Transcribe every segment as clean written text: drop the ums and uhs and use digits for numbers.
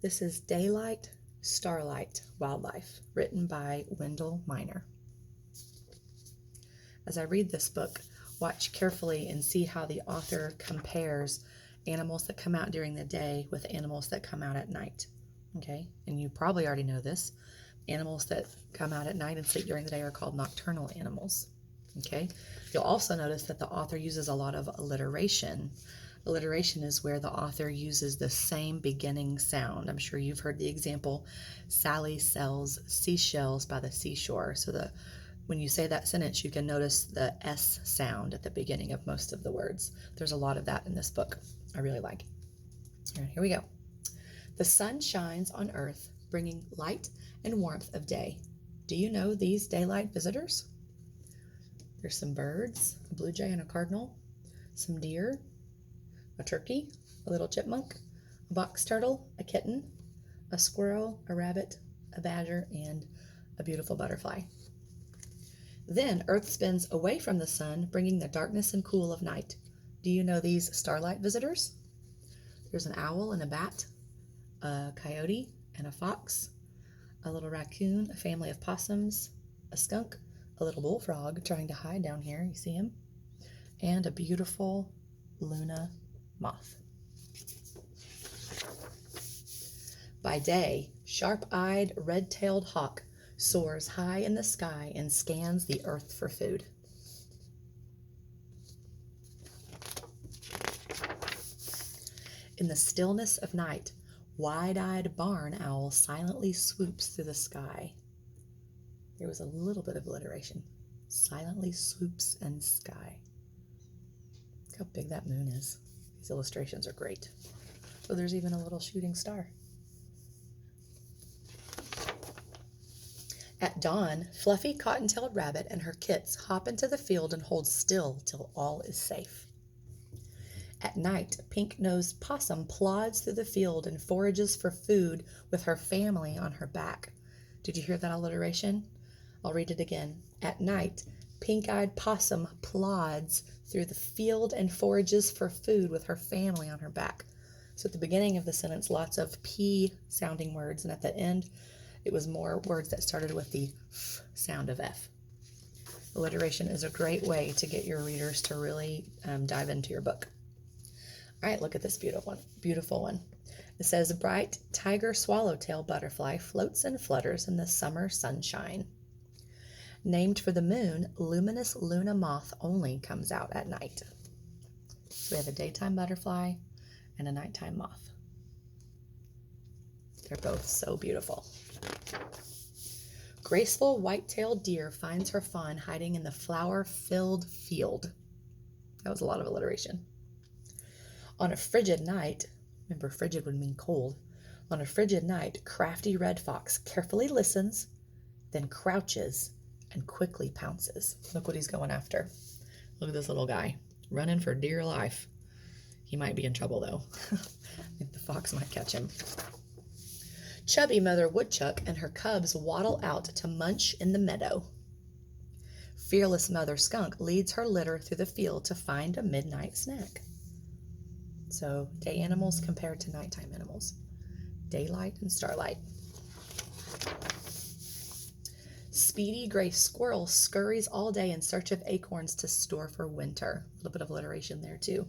This is Daylight, Starlight, Wildlife, written by Wendell. As I read this book, watch carefully and see how the author compares animals that come out during the day with animals that come out at night. Okay, and you probably already know this. Animals that come out at night and sleep during the day are called nocturnal animals. Okay, you'll also notice that the author uses a lot of alliteration. Alliteration is where the author uses the same beginning sound. I'm sure you've heard the example, Sally sells seashells by the seashore. So when you say that sentence, you can notice the S sound at the beginning of most of the words. There's a lot of that in this book. I really like. All right, here we go. The sun shines on earth, bringing light and warmth of day. Do you know these daylight visitors? There's some birds, a blue jay and a cardinal, some deer, a turkey, a little chipmunk, a box turtle, a kitten, a squirrel, a rabbit, a badger, and a beautiful butterfly. Then Earth spins away from the sun, bringing the darkness and cool of night. Do you know these starlight visitors? There's an owl and a bat, a coyote and a fox, a little raccoon, a family of possums, a skunk, a little bullfrog trying to hide down here, you see him, and a beautiful Luna moth. By day, sharp-eyed, red-tailed hawk soars high in the sky and scans the earth for food. In the stillness of night, wide-eyed barn owl silently swoops through the sky. There was a little bit of alliteration. Silently swoops and sky. Look how big that moon is. These illustrations are great. So there's even a little shooting star. At dawn, Fluffy cotton-tailed rabbit and her kits hop into the field and hold still till all is safe. At night, pink-nosed possum plods through the field and forages for food with her family on her back. Did you hear that alliteration? I'll read it again. At night, pink-eyed possum plods through the field and forages for food with her family on her back. So at the beginning of the sentence, lots of P-sounding words, and at the end, it was more words that started with the F sound of F. Alliteration is a great way to get your readers to really dive into your book. All right, look at this beautiful one. It says, a bright tiger swallowtail butterfly floats and flutters in the summer sunshine. Named for the moon, luminous Luna moth only comes out at night. So we have a daytime butterfly and a nighttime moth. They're both so beautiful. Graceful white-tailed deer finds her fawn hiding in the flower-filled field. That was a lot of alliteration. On a frigid night, remember frigid would mean cold. On a frigid night, crafty red fox carefully listens, then crouches and quickly pounces. Look what he's going after. Look at this little guy running for dear life. He might be in trouble though. I think the fox might catch him. Chubby Mother Woodchuck and her cubs waddle out to munch in the meadow. Fearless Mother Skunk leads her litter through the field to find a midnight snack. So day animals compared to nighttime animals. Daylight and starlight. Speedy gray squirrel scurries all day in search of acorns to store for winter. A little bit of alliteration there too.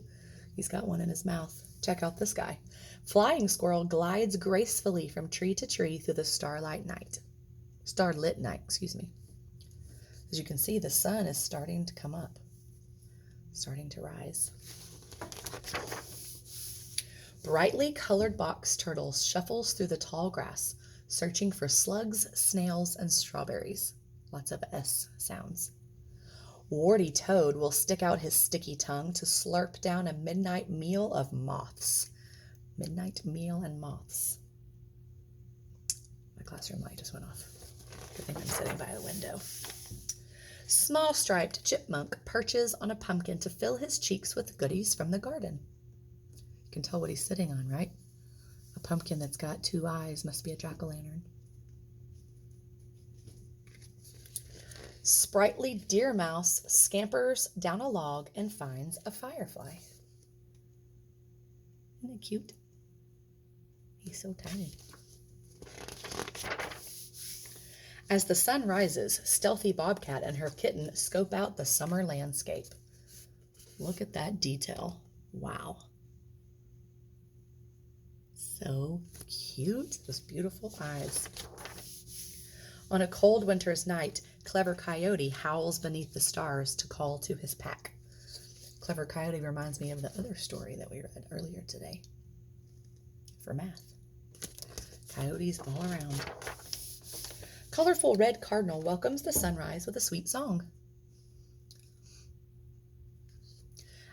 He's got one in his mouth. Check out this guy. Flying squirrel glides gracefully from tree to tree through the starlit night. As you can see, the sun is starting to come up, starting to rise. Brightly colored box turtle shuffles through the tall grass, searching for slugs, snails, and strawberries. Lots of S sounds. Warty toad will stick out his sticky tongue to slurp down a midnight meal of moths. Midnight meal and moths. My classroom light just went off. Good thing I'm sitting by the window. Small striped chipmunk perches on a pumpkin to fill his cheeks with goodies from the garden. You can tell what he's sitting on, right? A pumpkin that's got two eyes must be a jack-o'-lantern. Sprightly deer mouse scampers down a log and finds a firefly. Isn't it cute? He's so tiny. As the sun rises, Stealthy Bobcat and her kitten scope out the summer landscape. Look at that detail. Wow. So cute. Those beautiful eyes. On a cold winter's night, Clever Coyote howls beneath the stars to call to his pack. Clever Coyote reminds me of the other story that we read earlier today for math. Coyotes all around. Colorful red cardinal welcomes the sunrise with a sweet song.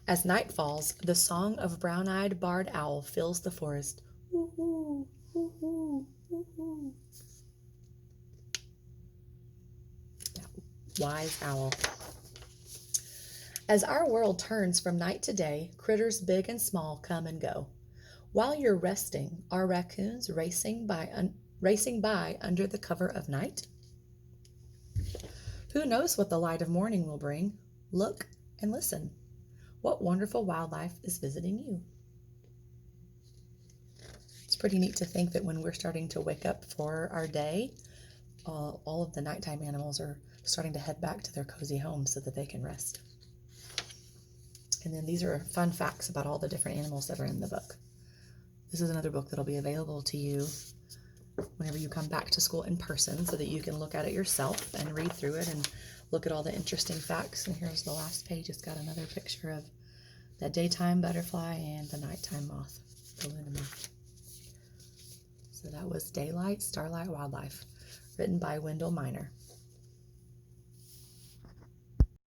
As night falls, the song of brown-eyed barred owl fills the forest. Woo-hoo, woo-hoo, woo-hoo. Wise owl. As our world turns from night to day, critters big and small come and go. While you're resting, are raccoons racing by under the cover of night? Who knows what the light of morning will bring? Look and listen. What wonderful wildlife is visiting you? It's pretty neat to think that when we're starting to wake up for our day, all of the nighttime animals are starting to head back to their cozy homes so that they can rest. And then these are fun facts about all the different animals that are in the book. This is another book that'll be available to you whenever you come back to school in person so that you can look at it yourself and read through it and look at all the interesting facts. And here's the last page. It's got another picture of the daytime butterfly and the nighttime moth, the Luna moth. So that was Daylight, Starlight, Wildlife, written by Wendell Miner.